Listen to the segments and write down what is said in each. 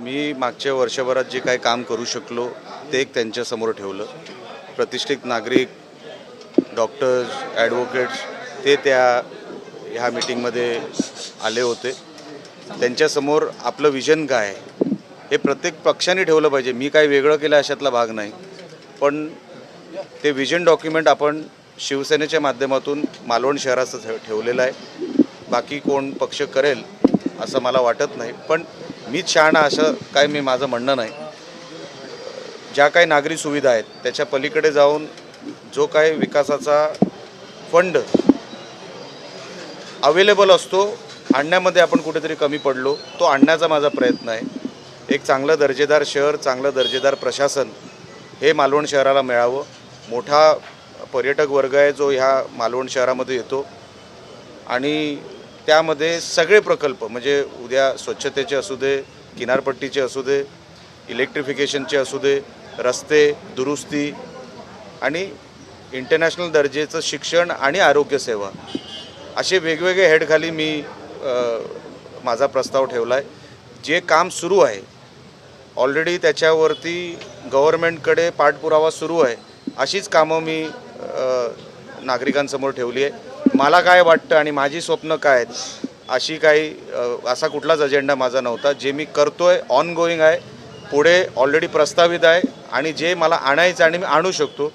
मी मागच्या वर्षभरात जे काही काम करू शकलो ते एक त्यांच्यासमोर ठेवलं. प्रतिष्ठित नागरिक, डॉक्टर्स, ॲडव्होकेट्स ते ह्या मीटिंगमध्ये आले होते. त्यांच्यासमोर आपलं विजन काय आहे हे प्रत्येक पक्षाने ठेवलं पाहिजे. मी काही वेगळं केलं अशातला भाग नाही, पण ते विजन डॉक्युमेंट आपण शिवसेनेच्या माध्यमातून मालवण शहराचं ठेवलेलं आहे. बाकी कोण पक्ष करेल असं मला वाटत नाही, पण मीच शहाणा असं काय माझं म्हणणं नाही. ज्या काही नागरी सुविधा आहेत त्याच्या पलीकडे जाऊन जो काही विकासाचा फंड अवेलेबल असतो आणण्यामध्ये आपण कुठेतरी कमी पडलो, तो आणण्याचा माझा प्रयत्न आहे. एक चांगलं दर्जेदार शहर, चांगलं दर्जेदार प्रशासन हे मालवण शहराला मिळावं. मोठा पर्यटक वर्ग आहे जो ह्या मालवण शहरामध्ये येतो आणि त्यामध्ये सगळे प्रकल्प म्हणजे उद्या स्वच्छतेचे असू दे, किनारपट्टीचे असू दे, इलेक्ट्रिफिकेशनचे असू दे, रस्ते दुरुस्ती आणि इंटरनॅशनल दर्जेचं शिक्षण आणि आरोग्यसेवा असे वेगवेगळे हेडखाली मी माझा प्रस्ताव ठेवला आहे. जे काम सुरू आहे ऑलरेडी त्याच्यावरती गव्हर्नमेंटकडे पाठपुरावा सुरू आहे. अशीच कामं मी नागरिकांसमोर ठेवली आहे. मला काय वाटतं आणि माझी स्वप्न काय आहेत अशी काही असा कुठलाच अजेंडा माझा नव्हता. जे मी करतो आहे ऑन गोईंग आहे, पुढे ऑलरेडी प्रस्तावित आहे आणि जे मला आणायचं आणि मी आणू शकतो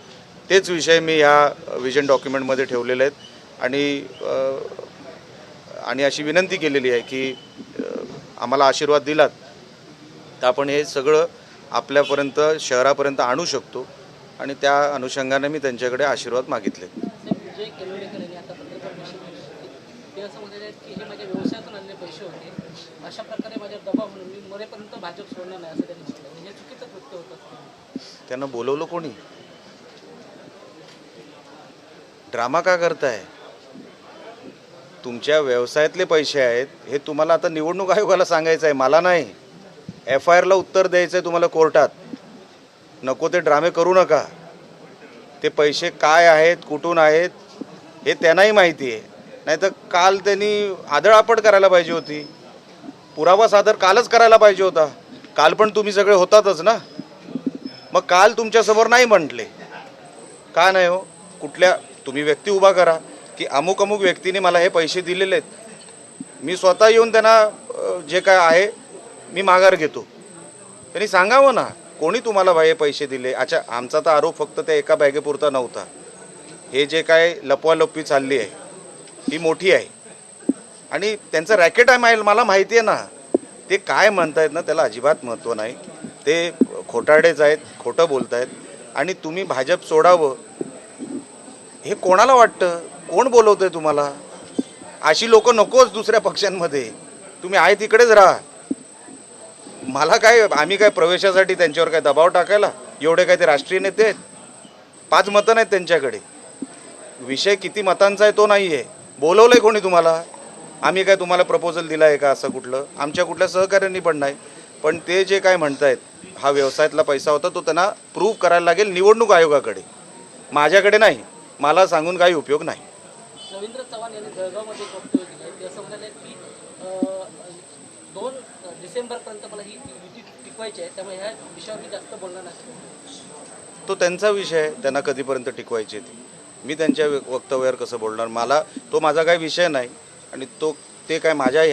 तेच विषय मी ह्या विजन डॉक्युमेंटमध्ये ठेवलेले आहेत. आणि अशी विनंती केलेली आहे की आम्हाला आशीर्वाद दिलात तर आपण हे सगळं आपल्यापर्यंत शहरापर्यंत आणू शकतो आणि त्या अनुषंगाने मी त्यांच्याकडे आशीर्वाद मागितले. त्यांना बोलवलं कोणी? ड्रामा का करताय? तुमच्या व्यवसायातले पैसे आहेत हे तुम्हाला आता निवडणूक आयोगाला सांगायचं आहे, मला नाही. FIRला उत्तर द्यायचं आहे तुम्हाला कोर्टात. नको ते ड्रामे करू नका. ते पैसे काय आहेत, कुठून आहेत हे त्यांनाही माहिती आहे. नाहीतर काल त्यांनी आदळआपट करायला पाहिजे होती. पुरावा सादर कालच करायला पाहिजे होता. काल पण तुम्ही सगळे होतातच ना. मग काल तुमच्यासमोर नाही म्हटले का नाही हो? कुठल्या तुम्ही व्यक्ती उभा करा की अमुक अमुक व्यक्तीने मला हे पैसे दिलेले आहेत, मी स्वतः येऊन त्यांना जे काय आहे मी माघार घेतो. त्यांनी सांगावं ना कोणी तुम्हाला हे पैसे दिले. अच्छा, आमचा तर आरोप फक्त त्या एका बॅगेपुरता नव्हता. हे जे काय लपवालपवी चालली आहे ही मोठी आहे आणि त्यांचं रॅकेट आहे मला माहिती आहे ना. ते काय म्हणतायत ना त्याला अजिबात महत्त्व नाही. ते खोटारडेच आहेत, खोटं बोलत आहेत. आणि तुम्ही भाजप सोडावं हे कोणाला वाटतं? कोण बोलवतंय तुम्हाला? अशी लोक नकोच दुसऱ्या पक्षांमध्ये. तुम्ही आहे तिकडेच राहा. मला काय, आम्ही काय प्रवेशासाठी त्यांच्यावर काय दबाव टाकायला? एवढे काय ते राष्ट्रीय नेते आहेत? 5 मतं नाहीत त्यांच्याकडे. विषय किती मतांचा आहे तो नाही आहे. बोलवलं आहे कोणी तुम्हाला? आम्ही काय तुम्हाला प्रपोजल दिला आहे का असं कुठलं? आमच्या कुठल्या सहकार्यांनी पण नाही. पण ते जे काय म्हणतायत हा व्यवसायातला पैसा होता तो त्यांना प्रूव्ह करायला लागेल निवडणूक आयोगाकडे, माझ्याकडे नाही. मला सांगून काही उपयोग नाही. रवींद्र चव्हाण यांनी जळगावमध्ये वक्तव्य दिलं आहे. ते असं म्हणाले की 2 डिसेंबरपर्यंत मला ही युती टिकवायची आहे, त्यामुळे ह्या विषयावर मी जास्त बोलणार नाही. तो त्यांचा विषय आहे, त्यांना कधीपर्यंत टिकवायची ती. मी त्यांच्या वक्तव्यावर कसं बोलणार? तो माझा काही विषय नाही आणि ते काय माझ्या ह्या